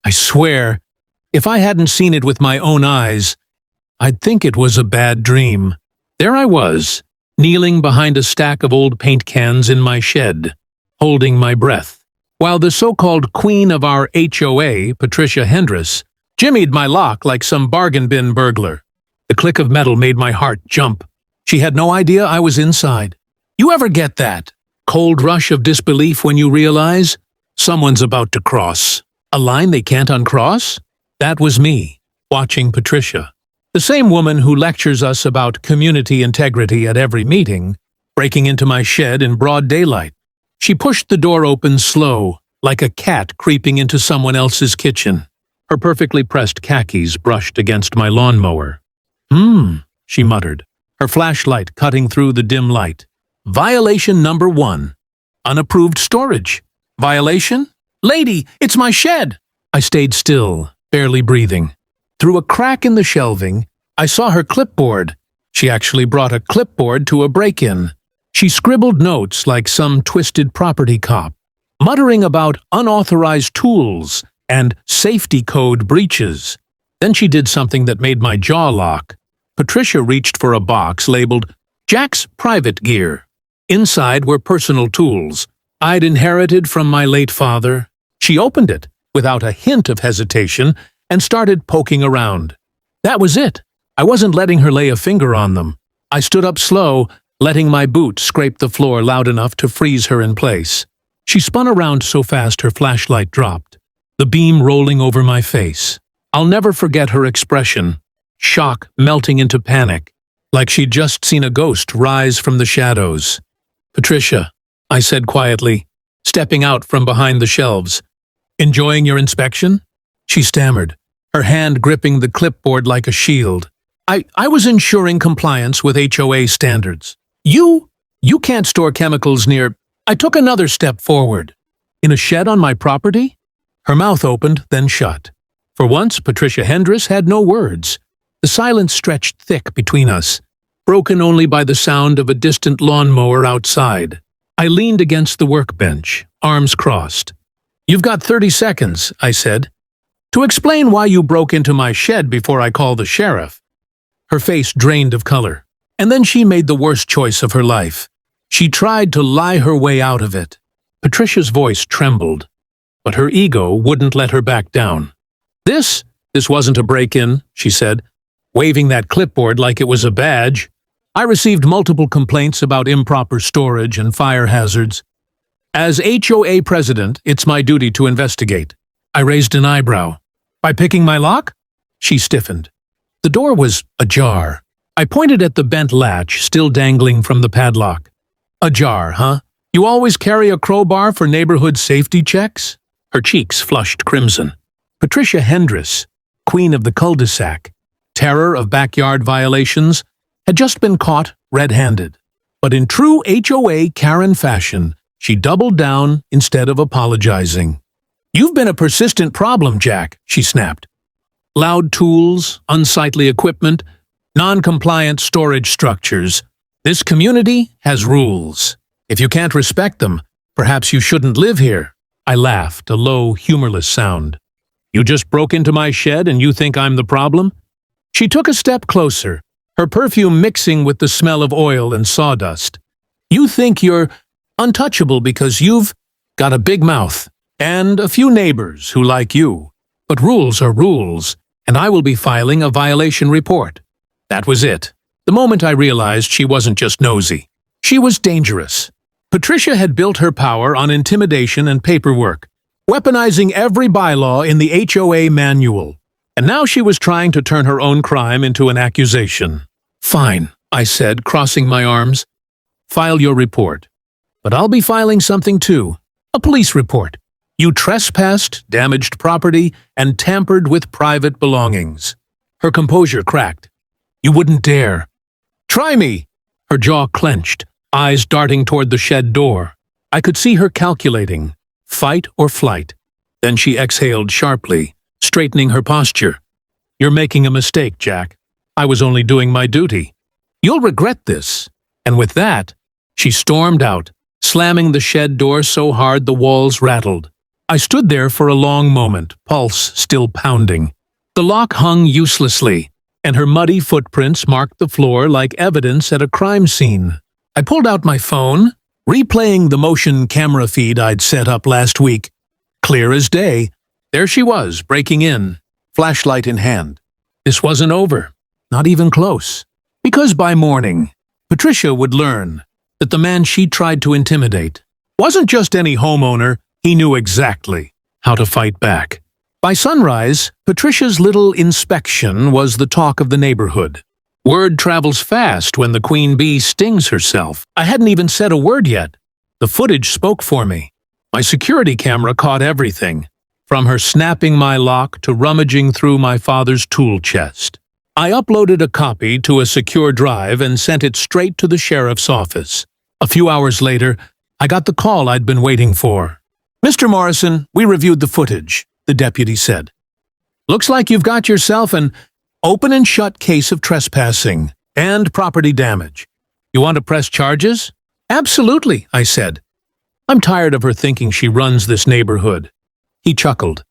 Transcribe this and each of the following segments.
I swear, if I hadn't seen it with my own eyes, I'd think it was a bad dream. There I was, kneeling behind a stack of old paint cans in my shed, holding my breath, while the so-called queen of our HOA, Patricia Hendress, jimmied my lock like some bargain bin burglar. The click of metal made my heart jump. She had no idea I was inside. You ever get that cold rush of disbelief when you realize someone's about to cross a line they can't uncross? That was me, watching Patricia. The same woman who lectures us about community integrity at every meeting, breaking into my shed in broad daylight. She pushed the door open slow, like a cat creeping into someone else's kitchen. Her perfectly pressed khakis brushed against my lawnmower. She muttered, her flashlight cutting through the dim light. Violation number 1. Unapproved storage. Violation? Lady, it's my shed! I stayed still, barely breathing. Through a crack in the shelving, I saw her clipboard. She actually brought a clipboard to a break-in. She scribbled notes like some twisted property cop, muttering about unauthorized tools and safety code breaches. Then she did something that made my jaw lock. Patricia reached for a box labeled Jack's Private Gear. Inside were personal tools I'd inherited from my late father. She opened it without a hint of hesitation and started poking around. That was it. I wasn't letting her lay a finger on them. I stood up slow, letting my boot scrape the floor loud enough to freeze her in place. She spun around so fast her flashlight dropped, the beam rolling over my face. I'll never forget her expression, shock melting into panic, like she'd just seen a ghost rise from the shadows. Patricia, I said quietly, stepping out from behind the shelves. Enjoying your inspection? She stammered, her hand gripping the clipboard like a shield. I was ensuring compliance with HOA standards. You can't store chemicals near... I took another step forward. In a shed on my property? Her mouth opened, then shut. For once, Patricia Hendress had no words. The silence stretched thick between us, broken only by the sound of a distant lawnmower outside. I leaned against the workbench, arms crossed. You've got 30 seconds, I said, to explain why you broke into my shed before I call the sheriff. Her face drained of color, and then she made the worst choice of her life. She tried to lie her way out of it. Patricia's voice trembled, but her ego wouldn't let her back down. This wasn't a break-in, she said, waving that clipboard like it was a badge. I received multiple complaints about improper storage and fire hazards. As HOA president, it's my duty to investigate. I raised an eyebrow. By picking my lock? She stiffened. The door was ajar. I pointed at the bent latch still dangling from the padlock. Ajar, huh? You always carry a crowbar for neighborhood safety checks? Her cheeks flushed crimson. Patricia Hendress, queen of the cul-de-sac, terror of backyard violations, had just been caught red-handed. But in true HOA Karen fashion, she doubled down instead of apologizing. You've been a persistent problem, Jack, she snapped. Loud tools, unsightly equipment, non-compliant storage structures. This community has rules. If you can't respect them, perhaps you shouldn't live here. I laughed, a low, humorless sound. You just broke into my shed and you think I'm the problem? She took a step closer, her perfume mixing with the smell of oil and sawdust. You think you're untouchable because you've got a big mouth and a few neighbors who like you. But rules are rules, and I will be filing a violation report. That was it. The moment I realized she wasn't just nosy. She was dangerous. Patricia had built her power on intimidation and paperwork, weaponizing every bylaw in the HOA manual. And now she was trying to turn her own crime into an accusation. Fine, I said, crossing my arms. File your report. But I'll be filing something too. A police report. You trespassed, damaged property, and tampered with private belongings. Her composure cracked. You wouldn't dare. Try me! Her jaw clenched, eyes darting toward the shed door. I could see her calculating, fight or flight. Then she exhaled sharply, straightening her posture. You're making a mistake, Jack. I was only doing my duty. You'll regret this. And with that, she stormed out, slamming the shed door so hard the walls rattled. I stood there for a long moment, pulse still pounding. The lock hung uselessly, and her muddy footprints marked the floor like evidence at a crime scene. I pulled out my phone, replaying the motion camera feed I'd set up last week. Clear as day, there she was, breaking in, flashlight in hand. This wasn't over, not even close. Because by morning, Patricia would learn that the man she tried to intimidate wasn't just any homeowner. He knew exactly how to fight back. By sunrise, Patricia's little inspection was the talk of the neighborhood. Word travels fast when the queen bee stings herself. I hadn't even said a word yet. The footage spoke for me. My security camera caught everything, from her snapping my lock to rummaging through my father's tool chest. I uploaded a copy to a secure drive and sent it straight to the sheriff's office. A few hours later, I got the call I'd been waiting for. "Mr. Morrison, we reviewed the footage," the deputy said. "Looks like you've got yourself an open and shut case of trespassing and property damage. You want to press charges?" "Absolutely," I said. "I'm tired of her thinking she runs this neighborhood." He chuckled.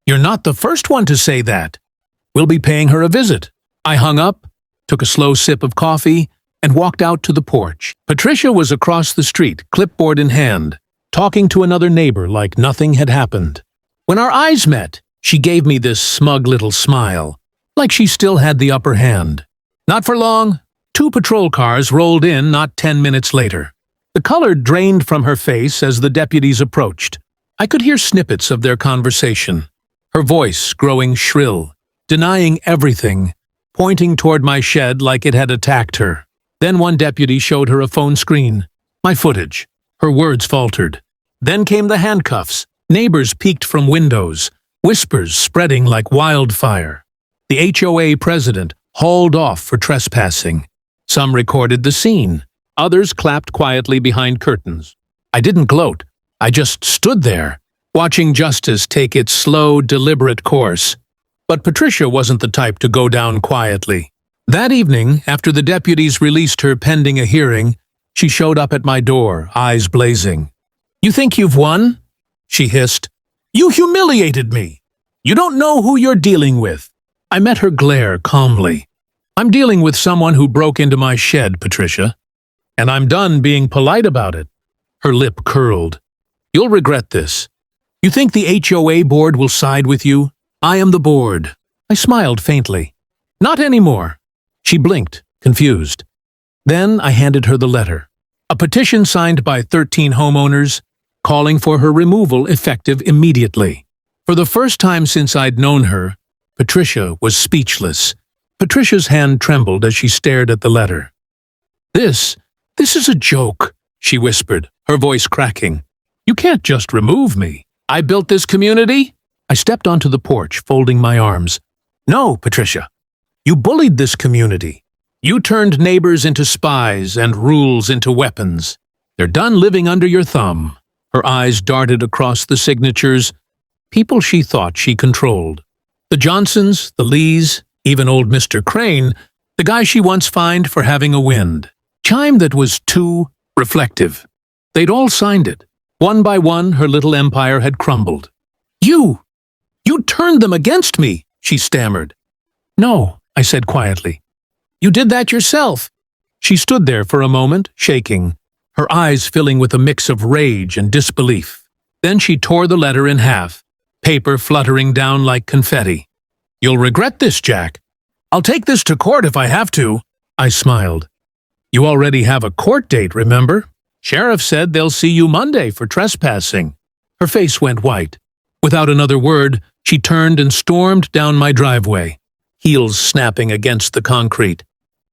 "You're not the first one to say that. We'll be paying her a visit." I hung up, took a slow sip of coffee, and walked out to the porch. Patricia was across the street, clipboard in hand, talking to another neighbor like nothing had happened. When our eyes met, she gave me this smug little smile, like she still had the upper hand. Not for long, 2 patrol cars rolled in not 10 minutes later. The color drained from her face as the deputies approached. I could hear snippets of their conversation, her voice growing shrill, denying everything, pointing toward my shed like it had attacked her. Then one deputy showed her a phone screen. My footage. Her words faltered. Then came the handcuffs. Neighbors peeked from windows, whispers spreading like wildfire. The HOA president hauled off for trespassing. Some recorded the scene. Others clapped quietly behind curtains. I didn't gloat. I just stood there, watching justice take its slow, deliberate course. But Patricia wasn't the type to go down quietly. That evening, after the deputies released her pending a hearing, she showed up at my door, eyes blazing. "You think you've won?" she hissed. "You humiliated me. You don't know who you're dealing with." I met her glare calmly. "I'm dealing with someone who broke into my shed, Patricia. And I'm done being polite about it." Her lip curled. "You'll regret this. You think the HOA board will side with you? I am the board." I smiled faintly. "Not anymore." She blinked, confused. Then I handed her the letter. A petition signed by 13 homeowners, calling for her removal effective immediately. For the first time since I'd known her, Patricia was speechless. Patricia's hand trembled as she stared at the letter. This is a joke," she whispered, her voice cracking. "You can't just remove me. I built this community." I stepped onto the porch, folding my arms. "No, Patricia. You bullied this community. You turned neighbors into spies and rules into weapons. They're done living under your thumb." Her eyes darted across the signatures, people she thought she controlled. The Johnsons, the Lees, even old Mr. Crane, the guy she once fined for having a wind chime that was too reflective. They'd all signed it. One by one, her little empire had crumbled. You turned them against me," she stammered. "No," I said quietly. "You did that yourself." She stood there for a moment, shaking, her eyes filling with a mix of rage and disbelief. Then she tore the letter in half, paper fluttering down like confetti. "You'll regret this, Jack. I'll take this to court if I have to." I smiled. "You already have a court date, remember? Sheriff said they'll see you Monday for trespassing." Her face went white. Without another word, she turned and stormed down my driveway, heels snapping against the concrete.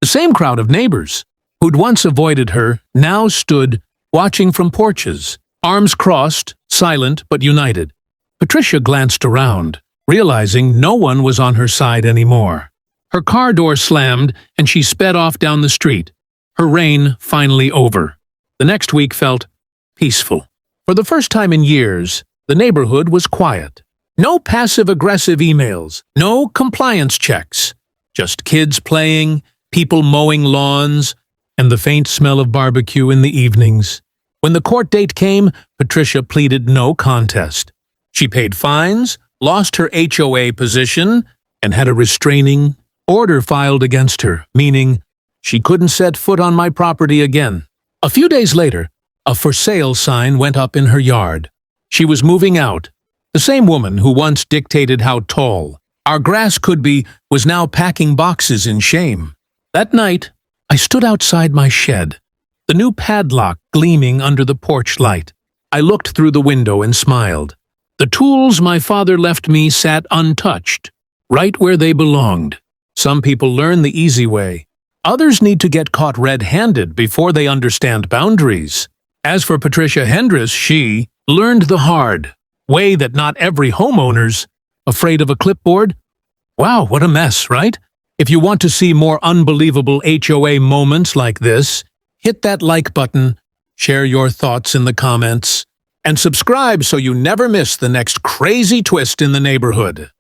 The same crowd of neighbors, who'd once avoided her, now stood, watching from porches, arms crossed, silent but united. Patricia glanced around, realizing no one was on her side anymore. Her car door slammed, and she sped off down the street, her reign finally over. The next week felt peaceful. For the first time in years, the neighborhood was quiet. No passive-aggressive emails, no compliance checks. Just kids playing, people mowing lawns, and the faint smell of barbecue in the evenings. When the court date came, Patricia pleaded no contest. She paid fines, lost her HOA position, and had a restraining order filed against her, meaning she couldn't set foot on my property again. A few days later, a for sale sign went up in her yard. She was moving out. The same woman who once dictated how tall our grass could be was now packing boxes in shame. That night, I stood outside my shed, the new padlock gleaming under the porch light. I looked through the window and smiled. The tools my father left me sat untouched, right where they belonged. Some people learn the easy way. Others need to get caught red-handed before they understand boundaries. As for Patricia Hendris, she learned the hard way that not every homeowner's afraid of a clipboard. Wow, what a mess, right? If you want to see more unbelievable HOA moments like this, hit that like button, share your thoughts in the comments, and subscribe so you never miss the next crazy twist in the neighborhood.